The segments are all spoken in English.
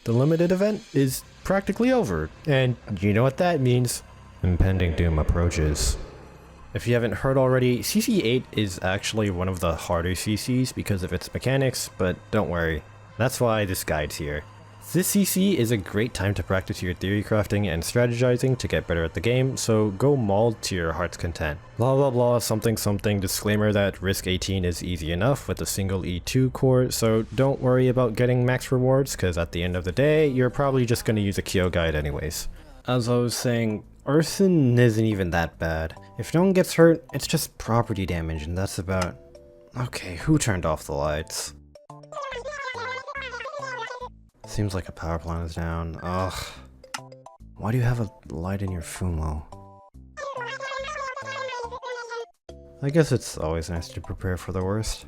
The limited event is practically over, and you know what that means. Impending doom approaches. If you haven't heard already, CC 8 is actually one of the harder CCs because of its mechanics, but don't worry, that's why this guide's here. This CC is a great time to practice your theory crafting and strategizing to get better at the game, so go maul to your heart's content. Blah blah blah something something disclaimer that risk 18 is easy enough with a single E2 core, so don't worry about getting max rewards, cause at the end of the day, you're probably just gonna use a Kyo guide anyways. As I was saying, arson isn't even that bad. If no one gets hurt, it's just property damage and that's about... Okay, who turned off the lights? Seems like a power plant is down. Ugh. Why do you have a light in your fumo? I guess it's always nice to prepare for the worst.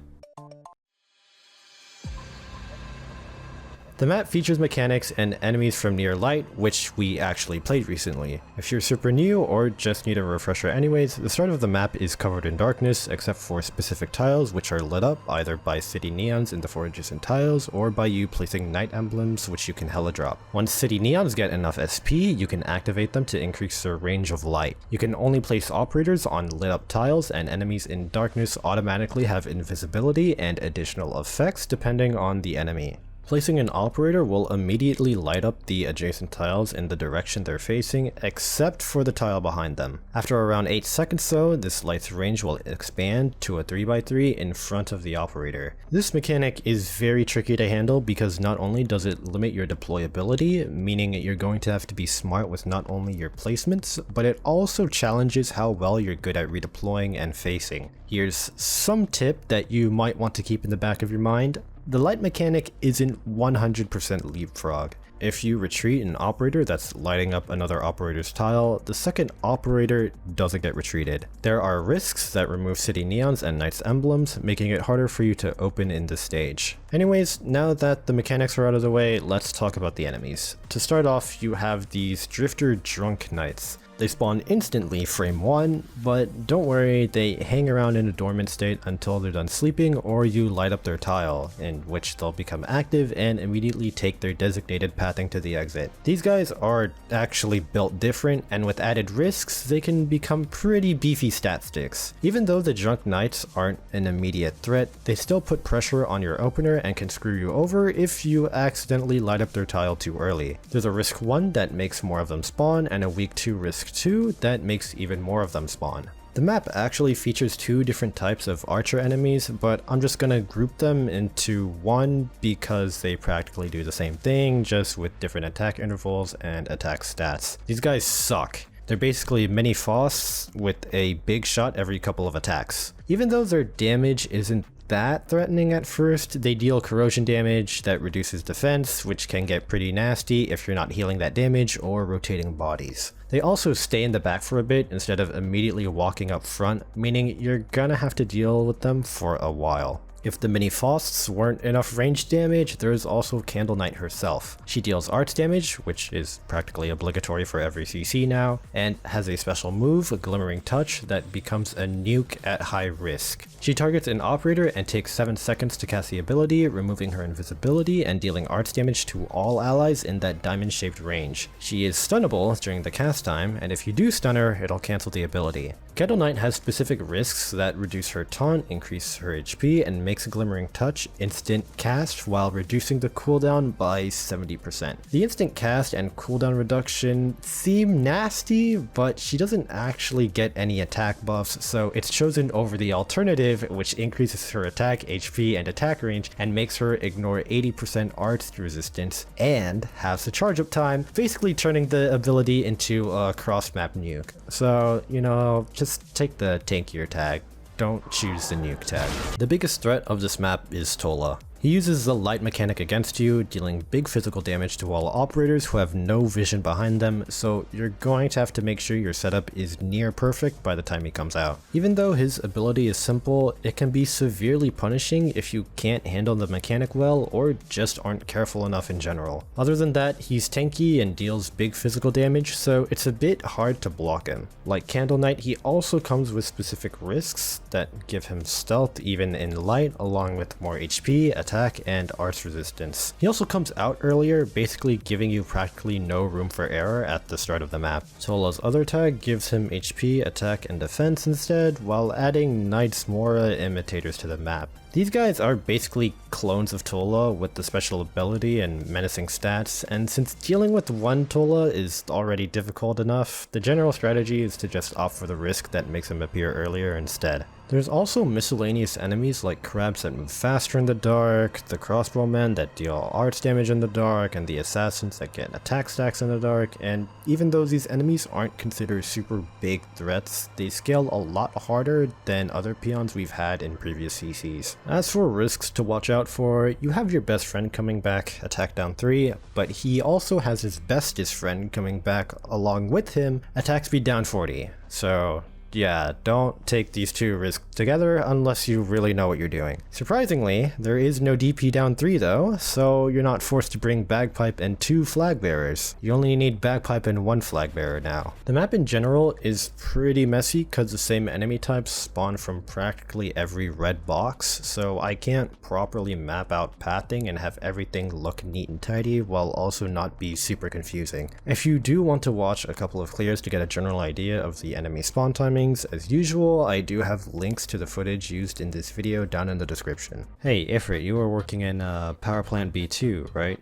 The map features mechanics and enemies from near light, which we actually played recently. If you're super new or just need a refresher anyways, the start of the map is covered in darkness except for specific tiles which are lit up either by city neons in the forages and tiles or by you placing night emblems which you can hella drop. Once city neons get enough SP, you can activate them to increase their range of light. You can only place operators on lit up tiles, and enemies in darkness automatically have invisibility and additional effects depending on the enemy. Placing an operator will immediately light up the adjacent tiles in the direction they're facing, except for the tile behind them. After around 8 seconds though, this light's range will expand to a 3x3 in front of the operator. This mechanic is very tricky to handle because not only does it limit your deployability, meaning you're going to have to be smart with not only your placements, but it also challenges how well you're good at redeploying and facing. Here's some tip that you might want to keep in the back of your mind. The light mechanic isn't 100% leapfrog. If you retreat an operator that's lighting up another operator's tile, the second operator doesn't get retreated. There are risks that remove city neons and knight's emblems, making it harder for you to open in this stage. Anyways, now that the mechanics are out of the way, let's talk about the enemies. To start off, you have these drifter drunk knights. They spawn instantly frame 1, but don't worry, they hang around in a dormant state until they're done sleeping or you light up their tile, in which they'll become active and immediately take their designated pathing to the exit. These guys are actually built different, and with added risks, they can become pretty beefy stat sticks. Even though the drunk knights aren't an immediate threat, they still put pressure on your opener and can screw you over if you accidentally light up their tile too early. There's a risk 1 that makes more of them spawn, and a weak 2 risk 2 that makes even more of them spawn. The map actually features 2 different types of archer enemies, but I'm just gonna group them into one because they practically do the same thing, just with different attack intervals and attack stats. These guys suck. They're basically mini Foss with a big shot every couple of attacks. Even though their damage isn't that threatening at first, they deal corrosion damage that reduces defense, which can get pretty nasty if you're not healing that damage or rotating bodies. They also stay in the back for a bit instead of immediately walking up front, meaning you're gonna have to deal with them for a while. If the mini Fausts weren't enough range damage, there's also Candle Knight herself. She deals arts damage, which is practically obligatory for every CC now, and has a special move, a Glimmering Touch, that becomes a nuke at high risk. She targets an operator and takes 7 seconds to cast the ability, removing her invisibility and dealing arts damage to all allies in that diamond-shaped range. She is stunnable during the cast time, and if you do stun her, it'll cancel the ability. Candle Knight has specific risks that reduce her taunt, increase her HP, and makes Glimmering Touch instant cast while reducing the cooldown by 70%. The instant cast and cooldown reduction seem nasty, but she doesn't actually get any attack buffs, so it's chosen over the alternative, which increases her attack, HP, and attack range, and makes her ignore 80% arts resistance, and has the charge up time, basically turning the ability into a cross-map nuke. So, you know, just take the tankier tag. Don't choose the nuke tag. The biggest threat of this map is Tola. He uses the light mechanic against you, dealing big physical damage to all operators who have no vision behind them, so you're going to have to make sure your setup is near perfect by the time he comes out. Even though his ability is simple, it can be severely punishing if you can't handle the mechanic well or just aren't careful enough in general. Other than that, he's tanky and deals big physical damage, so it's a bit hard to block him. Like Candle Knight, he also comes with specific risks that give him stealth even in light, along with more HP, attack and arts resistance. He also comes out earlier, basically giving you practically no room for error at the start of the map. Tola's other tag gives him HP, attack, and defense instead, while adding Knight's Mora imitators to the map. These guys are basically clones of Tola with the special ability and menacing stats, and since dealing with one Tola is already difficult enough, the general strategy is to just opt for the risk that makes him appear earlier instead. There's also miscellaneous enemies like crabs that move faster in the dark, the crossbowmen that deal arts damage in the dark, and the assassins that get attack stacks in the dark, and even though these enemies aren't considered super big threats, they scale a lot harder than other peons we've had in previous CCs. As for risks to watch out for, you have your best friend coming back, attack down 3, but he also has his bestest friend coming back along with him, attack speed down 40, so yeah, don't take these two risks together unless you really know what you're doing. Surprisingly, there is no DP down 3 though, so you're not forced to bring Bagpipe and 2 flag bearers. You only need Bagpipe and 1 flag bearer now. The map in general is pretty messy because the same enemy types spawn from practically every red box, so I can't properly map out pathing and have everything look neat and tidy while also not be super confusing. If you do want to watch a couple of clears to get a general idea of the enemy spawn timing, as usual, I do have links to the footage used in this video down in the description. Hey Ifrit, you were working in Power Plant B2, right?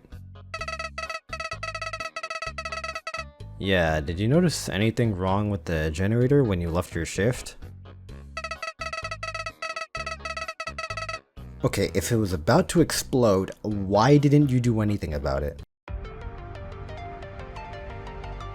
Yeah, did you notice anything wrong with the generator when you left your shift? Okay, if it was about to explode, why didn't you do anything about it?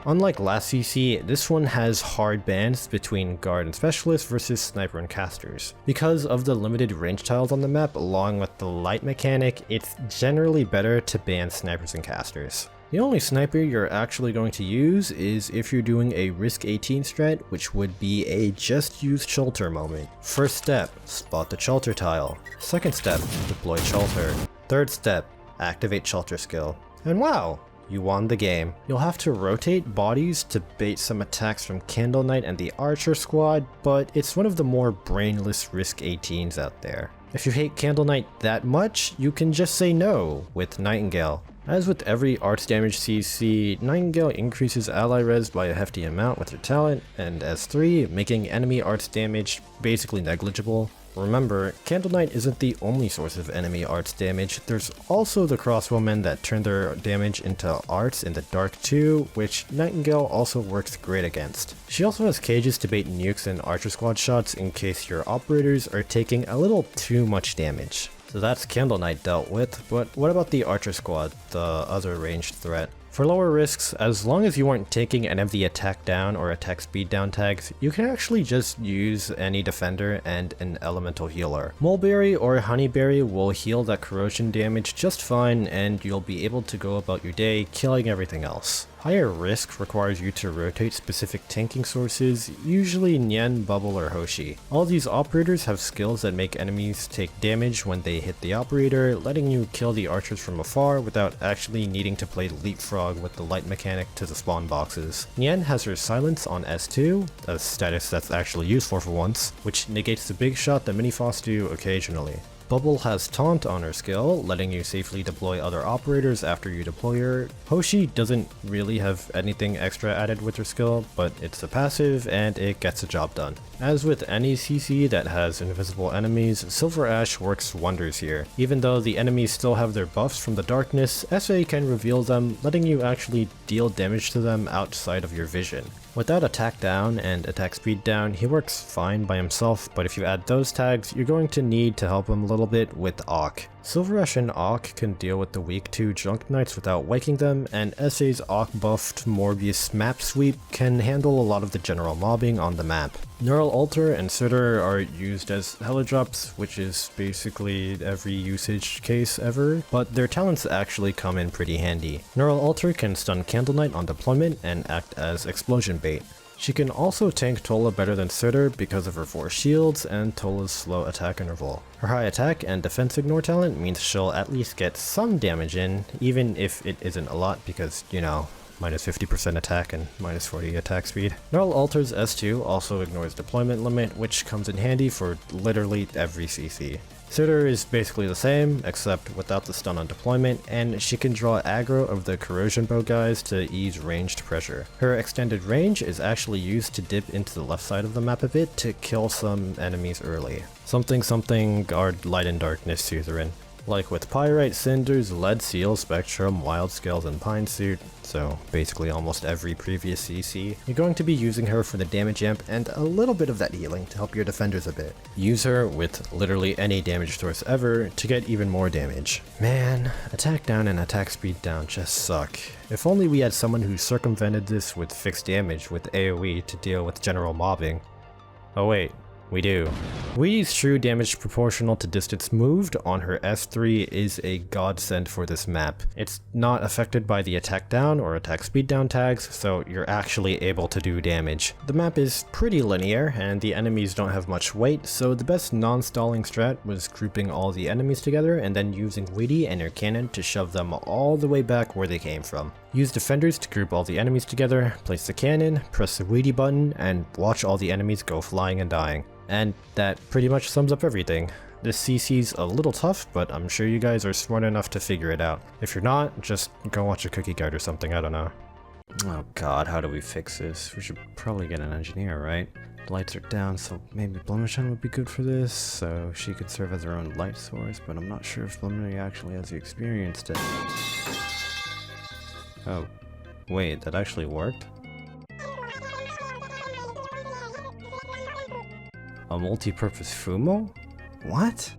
Unlike last CC, this one has hard bans between guard and specialist versus sniper and casters. Because of the limited range tiles on the map along with the light mechanic, it's generally better to ban snipers and casters. The only sniper you're actually going to use is if you're doing a risk 18 strat, which would be a just use shelter moment. First step, spot the shelter tile. Second step, deploy shelter. Third step, activate shelter skill. And wow! You won the game. You'll have to rotate bodies to bait some attacks from Candle Knight and the Archer squad, but it's one of the more brainless risk 18s out there. If you hate Candle Knight that much, you can just say no with Nightingale. As with every arts damage CC, Nightingale increases ally res by a hefty amount with her talent, and S3, making enemy arts damage basically negligible. Remember, Candle Knight isn't the only source of enemy arts damage, there's also the crossbowmen that turn their damage into arts in the dark too, which Nightingale also works great against. She also has cages to bait nukes and archer squad shots in case your operators are taking a little too much damage. So that's Candle Knight dealt with, but what about the archer squad, the other ranged threat? For lower risks, as long as you aren't taking any of the attack down or attack speed down tags, you can actually just use any defender and an elemental healer. Mulberry or Honeyberry will heal that corrosion damage just fine, and you'll be able to go about your day killing everything else. Higher risk requires you to rotate specific tanking sources, usually Nyan, Bubble, or Hoshi. All these operators have skills that make enemies take damage when they hit the operator, letting you kill the archers from afar without actually needing to play leapfrog with the light mechanic to the spawn boxes. Nyan has her silence on S2, a status that's actually useful for once, which negates the big shot that mini-foss do occasionally. Bubble has Taunt on her skill, letting you safely deploy other operators after you deploy her. Hoshi doesn't really have anything extra added with her skill, but it's a passive and it gets the job done. As with any CC that has invisible enemies, Silver Ash works wonders here. Even though the enemies still have their buffs from the darkness, SA can reveal them, letting you actually deal damage to them outside of your vision. Without attack down and attack speed down, he works fine by himself, but if you add those tags, you're going to need to help him a little bit with Auk. Silver Ash and Auk can deal with the weak 2 Junk Knights without waking them, and SA's Auk buffed Morbius map sweep can handle a lot of the general mobbing on the map. Neural Altar and Sitter are used as Helidrops, which is basically every usage case ever, but their talents actually come in pretty handy. Neural Altar can stun Candle Knight on deployment and act as explosion bait. She can also tank Tola better than Sitter because of her 4 shields and Tola's slow attack interval. Her high attack and defense ignore talent means she'll at least get some damage in, even if it isn't a lot because, you know, minus 50% attack and minus 40 attack speed. Neural Altar's S2 also ignores deployment limit, which comes in handy for literally every CC. Suitor is basically the same, except without the stun on deployment, and she can draw aggro of the corrosion bow guys to ease ranged pressure. Her extended range is actually used to dip into the left side of the map a bit to kill some enemies early. Something guard light and darkness suzerain. Like with Pyrite, Cinders, Lead Seal, Spectrum, Wild Scales, and Pine Suit, so basically almost every previous CC, you're going to be using her for the damage amp and a little bit of that healing to help your defenders a bit. Use her with literally any damage source ever to get even more damage. Man, attack down and attack speed down just suck. If only we had someone who circumvented this with fixed damage with AoE to deal with general mobbing. Oh wait. We do. Weedy's true damage proportional to distance moved on her S3 is a godsend for this map. It's not affected by the attack down or attack speed down tags, so you're actually able to do damage. The map is pretty linear, and the enemies don't have much weight, so the best non-stalling strat was grouping all the enemies together and then using Weedy and her cannon to shove them all the way back where they came from. Use defenders to group all the enemies together, place the cannon, press the Weedy button, and watch all the enemies go flying and dying. And that pretty much sums up everything. This CC's a little tough, but I'm sure you guys are smart enough to figure it out. If you're not, just go watch a cookie guide or something, I don't know. Oh god, how do we fix this? We should probably get an engineer, right? The lights are down, so maybe Blemishen would be good for this, so she could serve as her own light source, but I'm not sure if Blemishen actually has the experience to... Oh, wait, that actually worked? A multi-purpose Fumo? What?